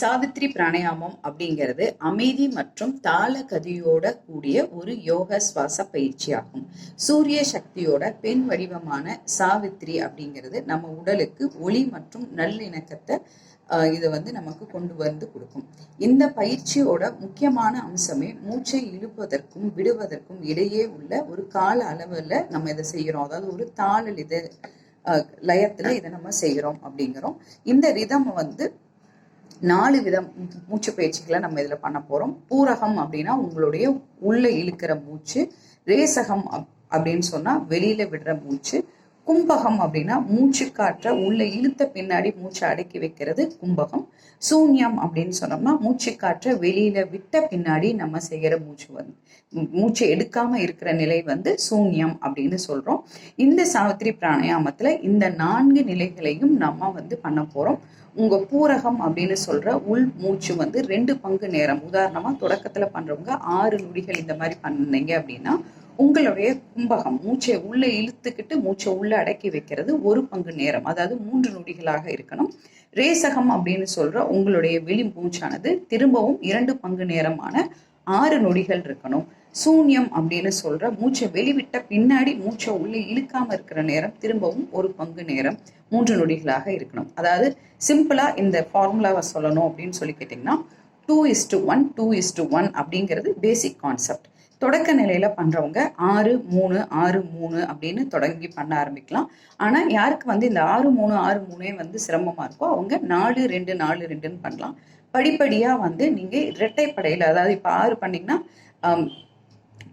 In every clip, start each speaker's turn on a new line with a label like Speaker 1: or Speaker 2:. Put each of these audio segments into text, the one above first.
Speaker 1: சாவித்ரி பிராணாயாமம் அப்படிங்கிறது அமைதி மற்றும் தாள கதியோட கூடிய ஒரு யோக சுவாச பயிற்சியாகும். சூரிய சக்தியோட பெண் வடிவமான சாவித்ரி அப்படிங்கிறது நம்ம உடலுக்கு ஒளி மற்றும் நல்லிணக்கத்தை இதை நமக்கு கொண்டு வந்து கொடுக்கும். இந்த பயிற்சியோட முக்கியமான அம்சமே மூச்சை இழுப்பதற்கும் விடுவதற்கும் இடையே உள்ள ஒரு கால அளவுல நம்ம இதை செய்யறோம். அதாவது ஒரு தாளல் இதை லயத்துல இதை நம்ம செய்யறோம் அப்படிங்கிறோம். இந்த ரிதம் 4 விதம் மூச்சு பயிற்சிகளை நம்ம இதுல பண்ண போறோம். பூரகம் அப்படின்னா உங்களுடைய உள்ள இழுக்கிற மூச்சு, ரேசகம் அப்படின்னு சொன்னா வெளியில விடுற மூச்சு, கும்பகம் அப்படின்னா மூச்சு காற்ற உள்ள இழுத்த பின்னாடி மூச்சை அடக்கி வைக்கிறது கும்பகம், சூன்யம் அப்படின்னு சொன்னோம்னா மூச்சு காற்ற வெளியில விட்ட பின்னாடி நம்ம செய்யற மூச்சு எடுக்காம இருக்கிற நிலை சூன்யம் அப்படின்னு சொல்றோம். இந்த சாவித்ரி பிராணாயாமத்துல இந்த 4 நிலைகளையும் நம்ம பண்ண போறோம். உங்க பூரகம் அப்படின்னு சொல்ற உள் மூச்சு 2 பங்கு நேரம், உதாரணமா தொடக்கத்துல பண்றவங்க 6 நொடிகள் இந்த மாதிரி பண்ணீங்க அப்படின்னா உங்களுடைய கும்பகம் மூச்சை உள்ள இழுத்துக்கிட்டு மூச்சை உள்ள அடக்கி வைக்கிறது 1 பங்கு நேரம், அதாவது 3 நொடிகளாக இருக்கணும். ரேசகம் அப்படின்னு சொல்ற உங்களுடைய வெளி மூச்சானது திரும்பவும் 2 பங்கு நேரமான 6 நொடிகள் இருக்கணும். சூன்யம் அப்படின்னு சொல்ற மூச்சை வெளிவிட்ட பின்னாடி மூச்சை உள்ள இழுக்காம இருக்கிற நேரம் திரும்பவும் 1 பங்கு நேரம் 3 நொடிகளாக இருக்கணும். அதாவது சிம்பிளா இந்த ஃபார்முலாவை சொல்லணும் அப்படின்னு சொல்லி கேட்டீங்கன்னா 2:1 2:1 அப்படிங்கிறது பேசிக் கான்செப்ட். தொடக்க நிலையில பண்றவங்க 6-3-6-3 அப்படின்னு தொடங்கி பண்ண ஆரம்பிக்கலாம். ஆனா யாருக்கு இந்த 6-3-6-3 சிரமமா இருக்கோ அவங்க 4-2-4-2 பண்ணலாம். படிப்படியா நீங்க இரட்டைப்படையில, அதாவது இப்ப 6 பண்ணீங்கன்னா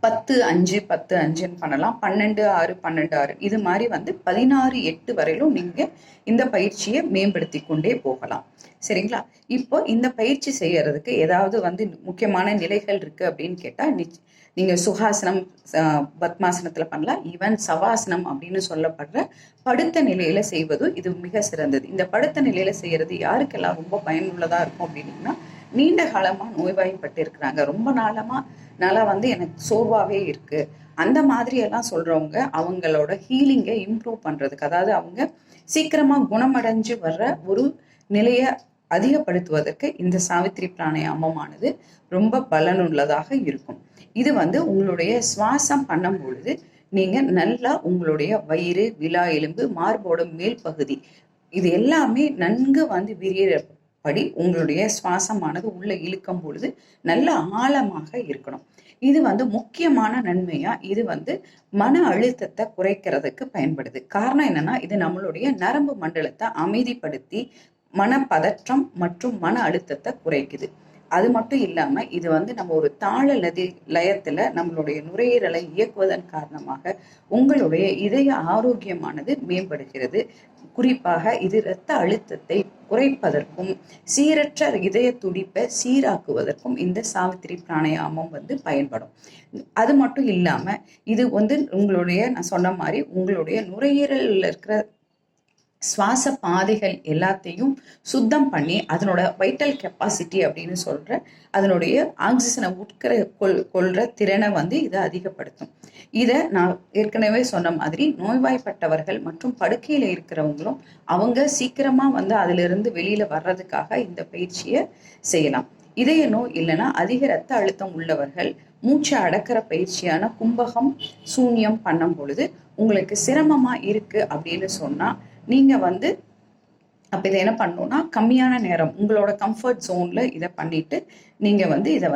Speaker 1: 10-5-10-5 பண்ணலாம். 12-6-12-6 இது மாதிரி 16-8 வரையிலும் நீங்க இந்த பயிற்சியை மேம்படுத்தி கொண்டே போகலாம். சரிங்களா? இப்போ இந்த பயிற்சி செய்யறதுக்கு ஏதாவது முக்கியமான நிலைகள் இருக்கு அப்படின்னு கேட்டா, நீங்க சுகாசனம் பத்மாசனத்துல பண்ணலாம். ஈவன் சவாசனம் அப்படின்னு சொல்லப்படுற படுத்த நிலையில செய்வது இது மிக சிறந்தது. இந்த படுத்த நிலையில செய்யறது யாருக்கெல்லாம் ரொம்ப பயனுள்ளதா இருக்கும் அப்படின்னா, நீண்ட காலமா நோய்வாய்ப்பட்டு இருக்கிறாங்க, ரொம்ப நாளா எனக்கு சோர்வாவே இருக்கு, அந்த மாதிரி எல்லாம் சொல்றவங்க அவங்களோட ஹீலிங்கை இம்ப்ரூவ் பண்றதுக்கு, அதாவது அவங்க சீக்கிரமா குணமடைஞ்சு வர்ற ஒரு நிலைய அதிகப்படுத்துவதற்கு இந்த சாவித்ரி பிராணாயாமமானது ரொம்ப பலனுள்ளதாக இருக்கும். இது உங்களுடைய சுவாசம் பண்ணும் பொழுது நீங்க நல்லா உங்களுடைய வயிறு, விலா எலும்பு, மார்போட மேல் பகுதி இது எல்லாமே நன்கு விரியறபடி உங்களுடைய சுவாசமானது உள்ள இழுக்கும் பொழுது நல்ல ஆழமாக இருக்கணும். இது முக்கியமான நன்மையா இது மன அழுத்தத்தை குறைக்கிறதுக்கு பயன்படுது. காரணம் என்னன்னா, இது நம்மளுடைய நரம்பு மண்டலத்தை அமைதிப்படுத்தி மனப்பதற்றம் மற்றும் மன அழுத்தத்தை குறைக்குது. அது மட்டும் இல்லாம இது நம்ம ஒரு தாள லயத்துல நம்மளுடைய நுரையீரலை இயக்குவதன் காரணமாக உங்களுடைய இதய ஆரோக்கியமானது மேம்படுகிறது. குறிப்பாக இது இரத்த அழுத்தத்தை குறைப்பதற்கும் சீரற்ற இதய துடிப்பை சீராக்குவதற்கும் இந்த சாவித்ரி பிராணாயாமம் பயன்படும். அது மட்டும் இல்லாம இது உங்களுடைய, நான் சொன்ன மாதிரி உங்களுடைய நுரையீரல்ல இருக்கிற சுவாச பாதைகள் எல்லாத்தையும் சுத்தம் பண்ணி அதனோட வைட்டல் கெப்பாசிட்டி அப்படின்னு சொல்ற அதனுடைய ஆக்சிஜனை கொள்ற திறனை இதை அதிகப்படுத்தும். இதை நான் ஏற்கனவே சொன்ன மாதிரி நோய்வாய்ப்பட்டவர்கள் மற்றும் படுக்கையில இருக்கிறவங்களும் அவங்க சீக்கிரமா அதுல இருந்து வெளியில வர்றதுக்காக இந்த பயிற்சியை செய்யலாம். இதய நோய் இல்லைன்னா அதிக ரத்த அழுத்தம் உள்ளவர்கள் மூச்சை அடக்கிற பயிற்சியான கும்பகம் சூன்யம் பண்ணும் பொழுது உங்களுக்கு சிரமமா இருக்கு அப்படின்னு சொன்னா நீங்க அப்ப இதை என்ன பண்ணணும்னா, கம்மியான நேரம் உங்களோட கம்ஃபர்ட் ஜோன்ல இதை பண்ணிட்டு நீங்க இதை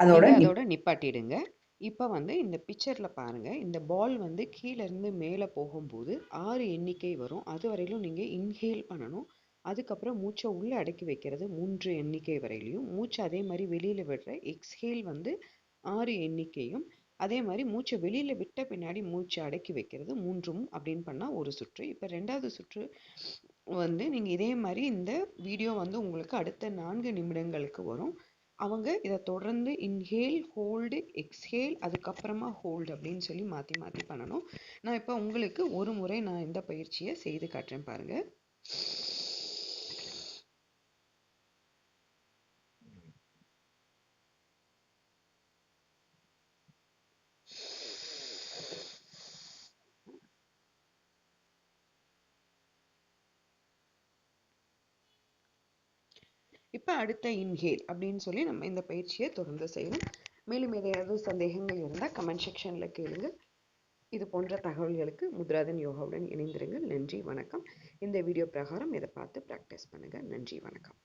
Speaker 2: அதோட நிப்பாட்டிடுங்க. இப்ப இந்த பிக்சர்ல பாருங்க, இந்த பால் கீழ இருந்து மேல போகும்போது 6 எண்ணிக்கை வரும். அது வரையிலும் நீங்க இன்ஹேல் பண்ணணும். அதுக்கப்புறம் மூச்சை உள்ள அடக்கி வைக்கிறது 3 எண்ணிக்கை வரையிலையும், மூச்சு அதே மாதிரி வெளியில விடுற எக்ஸ்ஹேல் 6 எண்ணிக்கையும், அதே மாதிரி மூச்சை வெளியில விட்ட பின்னாடி மூச்சை அடக்கி வைக்கிறது 3 அப்படின்னு பண்ணா ஒரு சுற்று. இப்ப 2வது சுற்று நீங்க இதே மாதிரி இந்த வீடியோ உங்களுக்கு அடுத்த 4 நிமிடங்களுக்கு வரும். அவங்க இதை தொடர்ந்து இன்ஹேல், ஹோல்டு, எக்ஸ்ஹேல், அதுக்கப்புறமா ஹோல்டு அப்படின்னு சொல்லி மாத்தி மாத்தி பண்ணணும். நான் இப்ப உங்களுக்கு ஒரு முறை நான் இந்த பயிற்சியை செய்து காட்டுறேன் பாருங்க. இப்போ அடுத்த இன்ஹேல் அப்படின்னு சொல்லி நம்ம இந்த பயிற்சியை தொடர்ந்து செய்யணும். மேலும் ஏதாவது சந்தேகங்கள் இருந்தால் கமெண்ட் செக்ஷனில் கேளுங்க. இது போன்ற தகவல்களுக்கு முத்ராதன் யோகாவுடன் இணைந்திருங்கள். நன்றி, வணக்கம். இந்த வீடியோ பிரகாரம் இதை பார்த்து ப்ராக்டிஸ் பண்ணுங்கள். நன்றி, வணக்கம்.